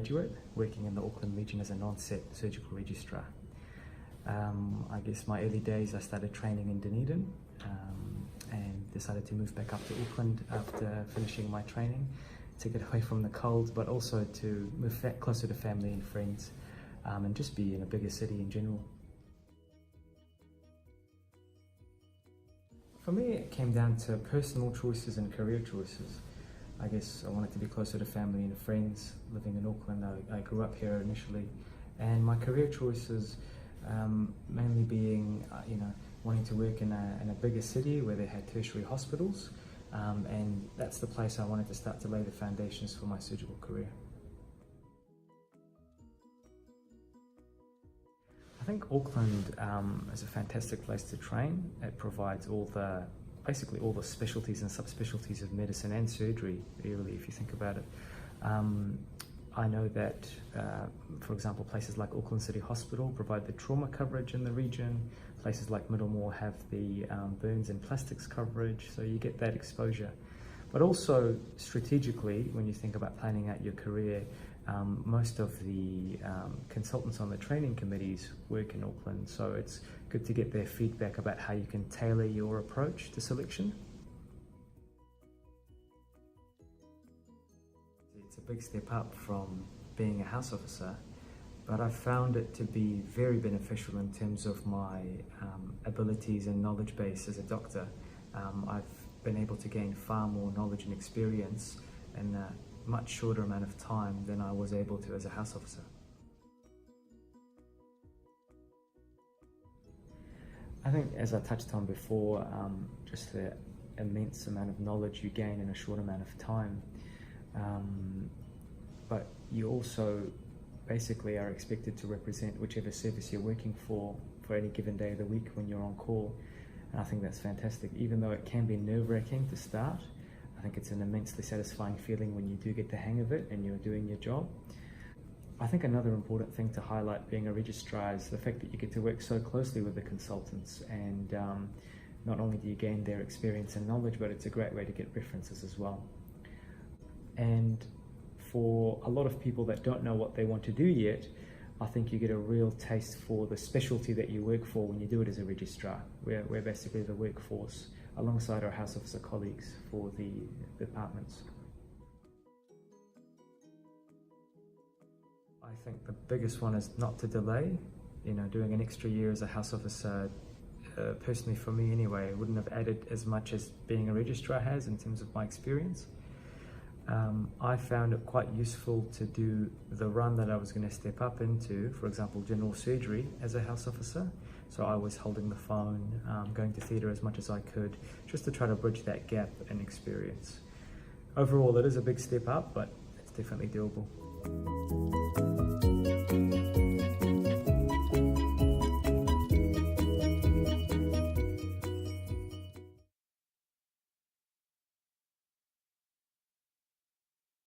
graduate working in the Auckland region as a non-set surgical registrar. I guess my early days I started training in Dunedin and decided to move back up to Auckland after finishing my training to get away from the cold, but also to move closer to family and friends and just be in a bigger city in general. For me, it came down to personal choices and career choices. I guess I wanted to be closer to family and friends living in Auckland. I grew up here initially, and my career choices mainly being, wanting to work in a bigger city where they had tertiary hospitals, and that's the place I wanted to start to lay the foundations for my surgical career. I think Auckland is a fantastic place to train. It provides basically all the specialties and subspecialties of medicine and surgery, really, if you think about it. I know that, for example, places like Auckland City Hospital provide the trauma coverage in the region. Places like Middlemore have the burns and plastics coverage, so you get that exposure. But also, strategically, when you think about planning out your career, most of the consultants on the training committees work in Auckland, so it's good to get their feedback about how you can tailor your approach to selection. It's a big step up from being a house officer, but I've found it to be very beneficial in terms of my abilities and knowledge base as a doctor. I've been able to gain far more knowledge and experience in a much shorter amount of time than I was able to as a house officer. I think, as I touched on before, just the immense amount of knowledge you gain in a short amount of time. But you also basically are expected to represent whichever service you're working for any given day of the week when you're on call. And I think that's fantastic. Even though it can be nerve-wracking to start, I think it's an immensely satisfying feeling when you do get the hang of it and you're doing your job. I think another important thing to highlight being a registrar is the fact that you get to work so closely with the consultants, and not only do you gain their experience and knowledge, but it's a great way to get references as well. And for a lot of people that don't know what they want to do yet, I think you get a real taste for the specialty that you work for when you do it as a registrar. We're basically the workforce alongside our house officer colleagues for the departments. I think the biggest one is not to delay. Doing an extra year as a house officer, personally for me anyway, wouldn't have added as much as being a registrar has in terms of my experience. I found it quite useful to do the run that I was going to step up into, for example, general surgery as a house officer. So I was holding the phone, going to theatre as much as I could, just to try to bridge that gap in experience. Overall, it is a big step up, but it's definitely doable.